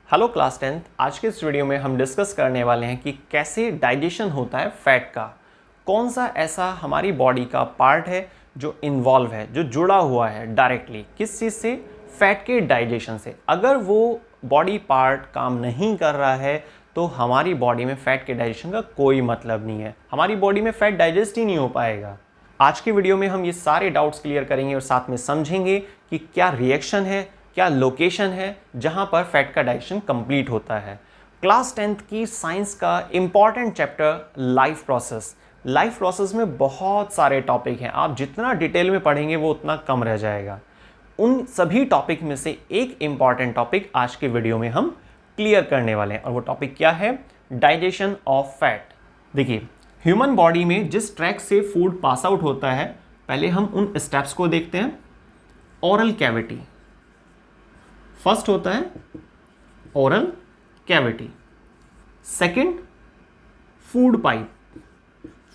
Hello class 10th। आज के इस वीडियो में हम डिस्कस करने वाले हैं कि कैसे डाइजेशन होता है फैट का। कौन सा ऐसा हमारी बॉडी का पार्ट है जो इन्वॉल्व है, जो जुड़ा हुआ है डायरेक्टली किस चीज़ से, फैट के डाइजेशन से। अगर वो बॉडी पार्ट काम नहीं कर रहा है तो हमारी बॉडी में फैट के डाइजेशन का कोई मतलब नहीं है, हमारी बॉडी में फैट डाइजेस्ट ही नहीं हो पाएगा। आज की वीडियो में हम ये सारे डाउट्स क्लियर करेंगे और साथ में समझेंगे कि क्या रिएक्शन है, क्या लोकेशन है जहां पर फैट का डाइजेशन कंप्लीट होता है। क्लास 10th की साइंस का important chapter life process. Life process में बहुत सारे टॉपिक हैं, आप जितना डिटेल में पढ़ेंगे वो उतना कम रह जाएगा। उन सभी टॉपिक में से एक इंपॉर्टेंट टॉपिक आज के वीडियो में हम क्लियर करने वाले हैं और वो टॉपिक क्या है, डाइजेशन ऑफ फैट। देखिए, ह्यूमन बॉडी में जिस ट्रैक से फूड पास आउट होता है, पहले हम उन स्टेप्स को देखते हैं। ओरल कैविटी, फर्स्ट होता है oral cavity. Second food pipe.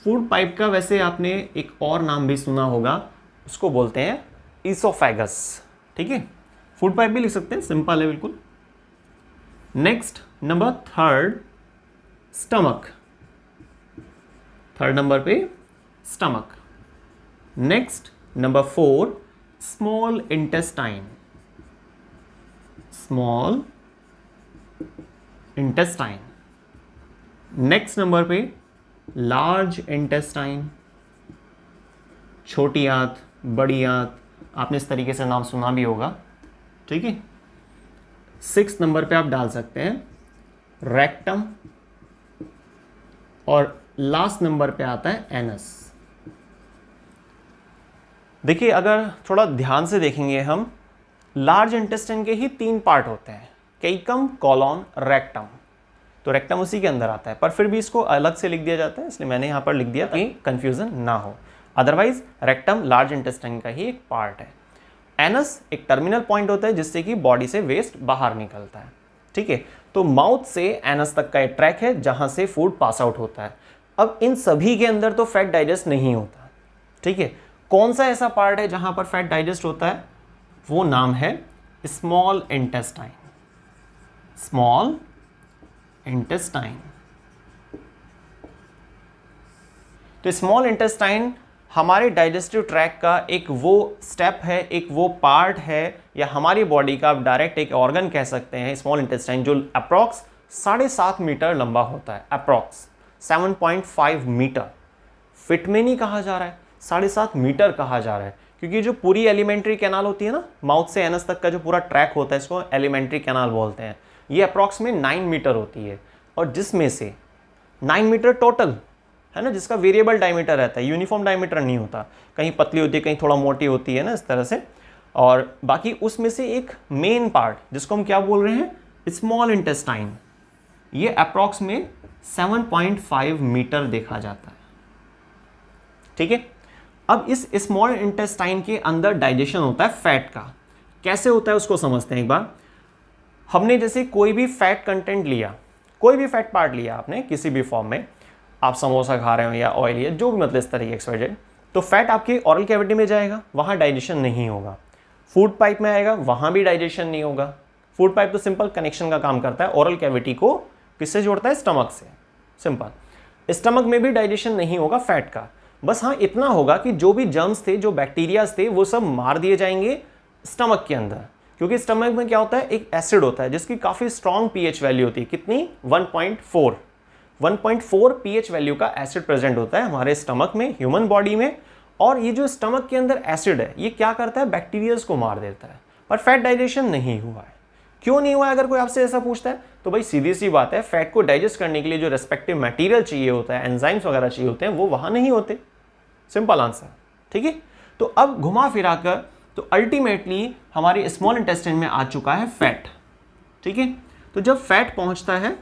Food pipe का वैसे आपने एक और नाम भी सुना होगा, उसको बोलते हैं ईसोफेगस। ठीक है, फूड पाइप भी लिख सकते हैं, सिंपल है बिल्कुल। Next number third stomach, third number पे stomach. Next number four small intestine, small intestine. Next number पे लार्ज इंटेस्टाइन, छोटी आंत, बड़ी आंत, आपने इस तरीके से नाम सुना भी होगा। ठीक है, सिक्स नंबर पे आप डाल सकते हैं रेक्टम और लास्ट नंबर पे आता है एनस। देखिए, अगर थोड़ा ध्यान से देखेंगे हम, लार्ज इंटेस्टाइन के ही तीन पार्ट होते हैं, कैइकम, कोलोन, रेक्टम। तो रेक्टम उसी के अंदर आता है, पर फिर भी इसको अलग से लिख दिया जाता है, इसलिए मैंने यहाँ पर लिख दिया ताकि कंफ्यूजन ना हो। अदरवाइज रेक्टम लार्ज इंटेस्टाइन का ही एक पार्ट है। एनस एक टर्मिनल पॉइंट होता है जिससे कि बॉडी से वेस्ट बाहर निकलता है। ठीक है, तो माउथ से एनस तक का एक ट्रैक है जहां से फूड पास आउट होता है। अब इन सभी के अंदर तो फैट डाइजेस्ट नहीं होता। ठीक है, कौन सा ऐसा पार्ट है जहां पर फैट डाइजेस्ट होता है, वो नाम है स्मॉल इंटेस्टाइन। Small intestine. तो स्मॉल इंटेस्टाइन हमारे डाइजेस्टिव ट्रैक का एक वो स्टेप है, एक वो पार्ट है, या हमारी बॉडी का आप डायरेक्ट एक ऑर्गन कह सकते हैं। स्मॉल इंटेस्टाइन जो अप्रॉक्स 7.5 मीटर लंबा होता है, अप्रॉक्स 7.5 मीटर। फिट में नहीं कहा जा रहा है, 7.5 मीटर कहा जा रहा है, क्योंकि जो पूरी एलिमेंट्री कैनाल होती है ना, माउथ से एनस तक का जो पूरा ट्रैक होता है, इसको एलिमेंट्री कैनाल बोलते हैं। ये अप्रॉक्स में 9 मीटर होती है, और जिसमें से 9 मीटर टोटल है ना, जिसका वेरिएबल डायमीटर रहता है, यूनिफॉर्म डायमीटर नहीं होता, कहीं पतली होती है, कहीं थोड़ा मोटी होती है ना, इस तरह से। और बाकी उसमें से एक मेन पार्ट जिसको हम क्या बोल रहे हैं, स्मॉल इंटेस्टाइन, ये अप्रॉक्स में 7.5 मीटर देखा जाता है। ठीक है, अब इस स्मॉल इंटेस्टाइन के अंदर डाइजेशन होता है फैट का। कैसे होता है उसको समझते हैं एक बार। हमने जैसे कोई भी फैट कंटेंट लिया, कोई भी फैट पार्ट लिया आपने किसी भी फॉर्म में, आप समोसा खा रहे हो या ऑयल या जो भी, मतलब इस तरीके एक्सवाइजेड, तो फैट आपकी ओरल कैविटी में जाएगा, वहाँ डाइजेशन नहीं होगा। फूड पाइप में आएगा, वहाँ भी डाइजेशन नहीं होगा। फूड पाइप तो सिंपल कनेक्शन का काम करता है, ओरल कैविटी को किससे जोड़ता है, स्टमक से, सिंपल। स्टमक में भी डाइजेशन नहीं होगा फैट का। बस हाँ, इतना होगा कि जो भी जर्म्स थे, जो बैक्टीरियाज थे, वो सब मार दिए जाएंगे स्टमक के अंदर, क्योंकि स्टमक में क्या होता है, एक एसिड होता है जिसकी काफ़ी स्ट्रॉन्ग पीएच वैल्यू होती है। कितनी, 1.4 पीएच वैल्यू का एसिड प्रेजेंट होता है हमारे स्टमक में, ह्यूमन बॉडी में। और ये जो स्टमक के अंदर एसिड है, ये क्या करता है, बैक्टीरियाज को मार देता है। पर फैट डाइजेशन नहीं हुआ है। क्यों नहीं हुआ है, अगर कोई आपसे ऐसा पूछता है, तो भाई सीधी सी बात है, फैट को डाइजेस्ट करने के लिए जो रेस्पेक्टिव मटेरियल चाहिए होता है, एंजाइम्स वगैरह चाहिए होते हैं, वो वहां नहीं होते। Simple answer. ठीक है, तो अब घुमा फिरा कर तो अल्टीमेटली हमारे स्मॉल इंटेस्टाइन में आ चुका है फैट। ठीक है, तो जब फैट पहुंचता है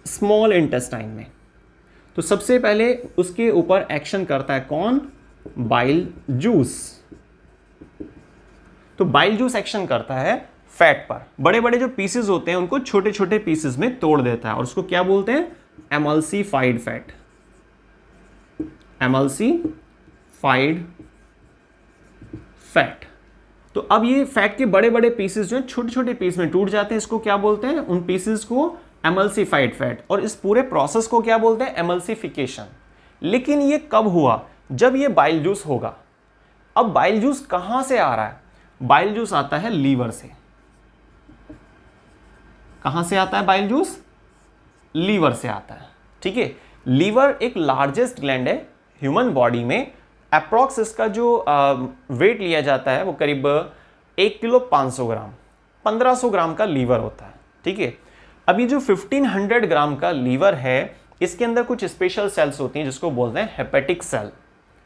स्मॉल इंटेस्टाइन में, तो सबसे पहले उसके ऊपर एक्शन करता है कौन, बाइल जूस। तो बाइल जूस एक्शन करता है फैट पर, बड़े बड़े जो पीसेस होते हैं उनको छोटे छोटे पीसेस में तोड़ देता है, और उसको क्या बोलते हैं, एमल्सीफाइड फैट। एमल्सीफाइड फैट। तो अब ये फैट के बड़े बड़े पीसेस जो हैं छोटे छोटे पीस में टूट जाते हैं, इसको क्या बोलते हैं, उन पीसेस को एमल्सिफाइड फैट, और इस पूरे प्रोसेस को क्या बोलते हैं, एमल्सिफिकेशन। लेकिन ये कब हुआ, जब ये बाइल जूस होगा। अब बाइल जूस कहां से आ रहा है, बाइल जूस आता है लीवर से। कहां से आता है बाइल जूस, लीवर से आता है, ठीक है। लीवर एक लार्जेस्ट ग्लैंड है ह्यूमन बॉडी में, अप्रॉक्स इसका जो वेट लिया जाता है वो करीब 1 किलो 500 ग्राम, 1500 ग्राम का लीवर होता है, ठीक है। अभी जो 1500 ग्राम का लीवर है, इसके अंदर कुछ स्पेशल सेल्स होती हैं जिसको बोलते हैं हेपेटिक सेल।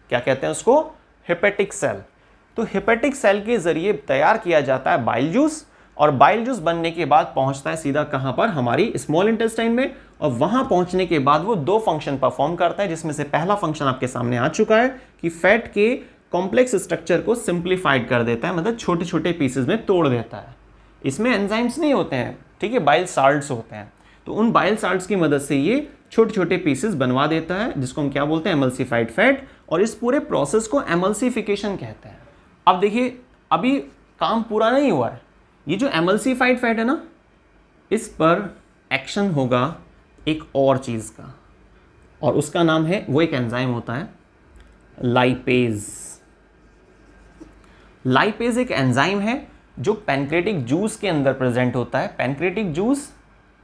क्या कहते हैं उसको, हेपेटिक सेल। तो हेपेटिक सेल के जरिए तैयार किया जाता है बाइल जूस, और बाइल जूस बनने के बाद पहुंचता है सीधा कहां पर, हमारी स्मॉल इंटेस्टाइन में, और वहां पहुंचने के बाद वो 2 फंक्शन परफॉर्म करता है, जिसमें से पहला फंक्शन आपके सामने आ चुका है कि फैट के कॉम्प्लेक्स स्ट्रक्चर को सिंप्लीफाइड कर देता है, मतलब छोटे छोटे पीसेस में तोड़ देता है। इसमें एंजाइम्स नहीं होते हैं, ठीक है, बाइल साल्ट्स होते हैं। तो उन बाइल साल्ट्स की मदद से ये छोटे छोटे पीसेस बनवा देता है, जिसको हम क्या बोलते हैं, एमल्सिफाइड फैट, और इस पूरे प्रोसेस को एमल्सिफिकेशन कहते हैं। अब देखिए, अभी काम पूरा नहीं हुआ है। ये जो एमल्सिफाइड फैट है ना, इस पर एक्शन होगा एक और चीज़ का, और उसका नाम है, वो एक एंजाइम होता है लाइपेज। लाइपेज एक एंजाइम है जो पैनक्रियाटिक जूस के अंदर प्रेजेंट होता है। पैनक्रियाटिक जूस,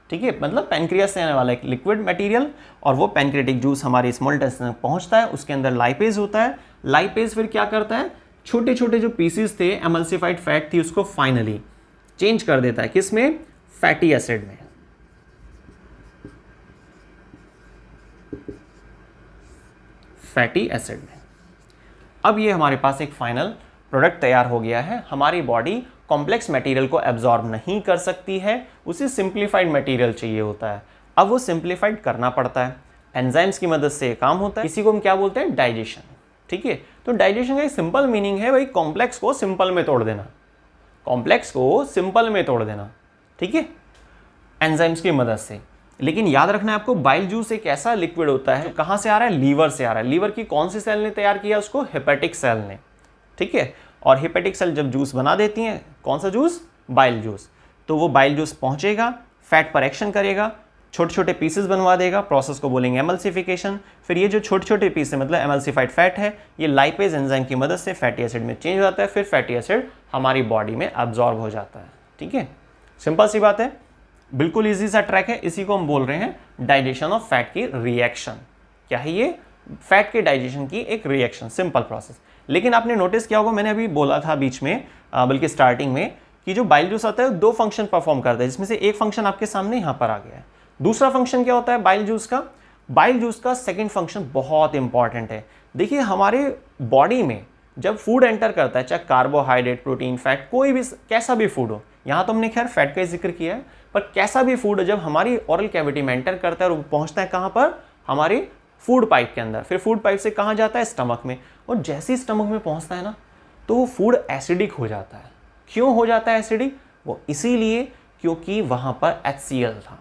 ठीक है, मतलब पैनक्रियास से आने वाला एक लिक्विड मटेरियल, और वो पैनक्रियाटिक जूस हमारे स्मॉल इंटेस्टाइन तक पहुंचता है, उसके अंदर लाइपेज होता है। लाइपेज फिर क्या करता है, छोटे छोटे जो पीसेस थे, एमल्सिफाइड फैट थी, उसको फाइनली चेंज कर देता है, किसमें, फैटी एसिड में। फैटी एसिड में। अब ये हमारे पास एक फाइनल प्रोडक्ट तैयार हो गया है। हमारी बॉडी कॉम्प्लेक्स मटेरियल को एब्जॉर्ब नहीं कर सकती है, उसे सिंप्लीफाइड मटेरियल चाहिए होता है। अब वो सिंप्लीफाइड करना पड़ता है, एंजाइम्स की मदद से काम होता है। इसी को हम क्या बोलते हैं, डाइजेशन, ठीक है। तो डाइजेशन का एक सिंपल मीनिंग है भाई कॉम्प्लेक्स को सिंपल में तोड़ देना, कॉम्प्लेक्स को सिंपल में तोड़ देना, ठीक है, एंजाइम्स की मदद से। लेकिन याद रखना है आपको, बाइल जूस एक ऐसा लिक्विड होता है, कहां से आ रहा है, लीवर से आ रहा है। लीवर की कौन सी सेल ने तैयार किया उसको, हेपेटिक सेल ने, ठीक है। और हेपेटिक सेल जब जूस बना देती हैं, कौन सा जूस, बाइल जूस, तो वो बाइल जूस पहुंचेगा, फैट पर एक्शन करेगा, छोटे छोटे पीसेस बनवा देगा, प्रोसेस को बोलेंगे एमल्सिफिकेशन। फिर ये जो छोटे छोटे पीस है, मतलब एमल्सिफाइड फैट है, ये लाइपेज एंजाइम की मदद से फैटी एसिड में चेंज हो जाता है, फिर फैटी एसिड हमारी बॉडी में एब्जॉर्ब हो जाता है, ठीक है। सिंपल सी बात है, बिल्कुल इजी सा ट्रैक है। इसी को हम बोल रहे हैं डाइजेशन ऑफ फैट की रिएक्शन। क्या है ये, फैट के डाइजेशन की एक रिएक्शन, सिंपल प्रोसेस। लेकिन आपने नोटिस किया होगा, मैंने अभी बोला था बीच में, बल्कि स्टार्टिंग में, कि जो बाइल जूस आता है 2 फंक्शन परफॉर्म करता है, जिसमें से एक फंक्शन आपके सामने यहाँ पर आ गया है। दूसरा फंक्शन क्या होता है बाइल जूस का, बाइल जूस का सेकंड फंक्शन बहुत इंपॉर्टेंट है। देखिए, हमारे बॉडी में जब फूड एंटर करता है, चाहे कार्बोहाइड्रेट, प्रोटीन, फैट, कोई भी कैसा भी फूड हो, यहाँ तो हमने खैर फैट का जिक्र किया है, पर कैसा भी फूड जब हमारी ओरल कैविटी में एंटर करता है और वो पहुंचता है कहाँ पर, हमारी फूड पाइप के अंदर, फिर फूड पाइप से कहाँ जाता है, स्टमक में, और जैसे ही स्टमक में पहुंचता है ना, तो वो फूड एसिडिक हो जाता है। क्यों हो जाता है एसिडिक, वो इसीलिए क्योंकि वहाँ पर HCl था,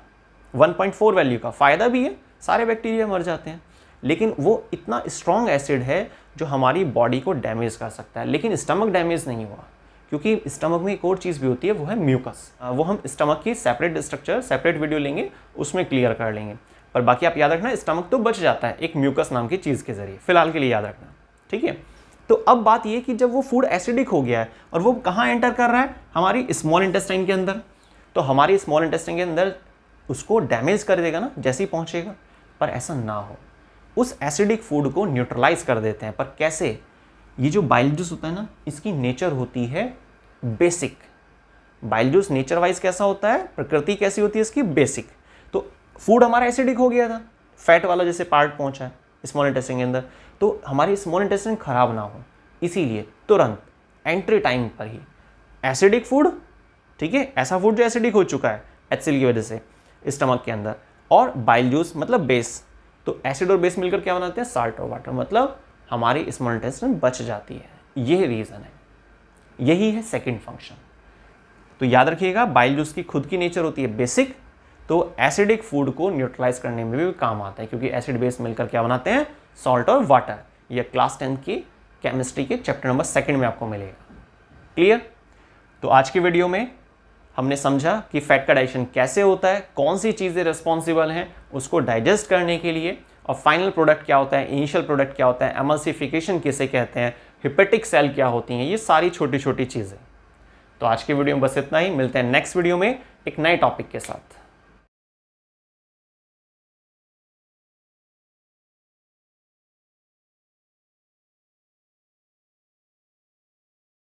1.4 वैल्यू का। फायदा भी है, सारे बैक्टीरिया मर जाते हैं, लेकिन वो इतना स्ट्रॉन्ग एसिड है जो हमारी बॉडी को डैमेज कर सकता है। लेकिन स्टमक डैमेज नहीं हुआ, क्योंकि स्टमक में एक और चीज़ भी होती है, वो है म्यूकस। वो हम स्टमक की सेपरेट स्ट्रक्चर, सेपरेट वीडियो लेंगे, उसमें क्लियर कर लेंगे। पर बाकी आप याद रखना, स्टमक तो बच जाता है एक म्यूकस नाम की चीज़ के जरिए, फिलहाल के लिए याद रखना, ठीक है। तो अब बात ये कि जब वो फूड एसिडिक हो गया है और वो कहाँ एंटर कर रहा है, हमारी स्मॉल इंटेस्टाइन के अंदर, तो हमारी स्मॉल इंटेस्टाइन के अंदर उसको डैमेज कर देगा ना जैसे ही पहुँचेगा। पर ऐसा ना हो, उस एसिडिक फूड को न्यूट्रलाइज कर देते हैं। पर कैसे, ये जो बाइल जूस होता है ना, इसकी नेचर होती है basic. Bile juice nature wise कैसा होता है, प्रकृति कैसी होती है इसकी, बेसिक। तो फूड हमारा एसिडिक हो गया था, फैट वाला जैसे पार्ट पहुंचा है स्मॉल इंटेस्टाइन के अंदर, तो हमारी स्मॉल इंटेस्टाइन खराब ना हो, इसीलिए तुरंत एंट्री टाइम पर ही एसिडिक फूड, ठीक है, ऐसा फूड जो एसिडिक हो चुका है HCl की वजह से स्टमक के अंदर, और बाइल जूस मतलब बेस, तो एसिड और बेस मिलकर क्या बनाते हैं, साल्ट और वाटर, मतलब हमारी स्मॉल इंटेस्टाइन बच जाती है। यह रीज़न है, यही है सेकंड फंक्शन। तो याद रखिएगा, बाइल जूस की खुद की नेचर होती है बेसिक, तो एसिडिक फूड को न्यूट्रलाइज करने में भी काम आता है, क्योंकि एसिड बेस मिलकर क्या बनाते हैं, सॉल्ट और वाटर। यह क्लास 10 की केमिस्ट्री के चैप्टर नंबर 2 में आपको मिलेगा। क्लियर? तो आज की वीडियो में हमने समझा कि फैट का डाइजेशन कैसे होता है, कौन सी चीज़ें रिस्पॉन्सिबल हैं उसको डाइजेस्ट करने के लिए, और फाइनल प्रोडक्ट क्या होता है, इनिशियल प्रोडक्ट क्या होता है, एमल्सिफिकेशन किसे कहते हैं, हिपेटिक सेल क्या होती हैं, ये सारी छोटी छोटी चीज़ें। तो आज की वीडियो में बस इतना ही, मिलते हैं नेक्स्ट वीडियो में एक नए टॉपिक के साथ।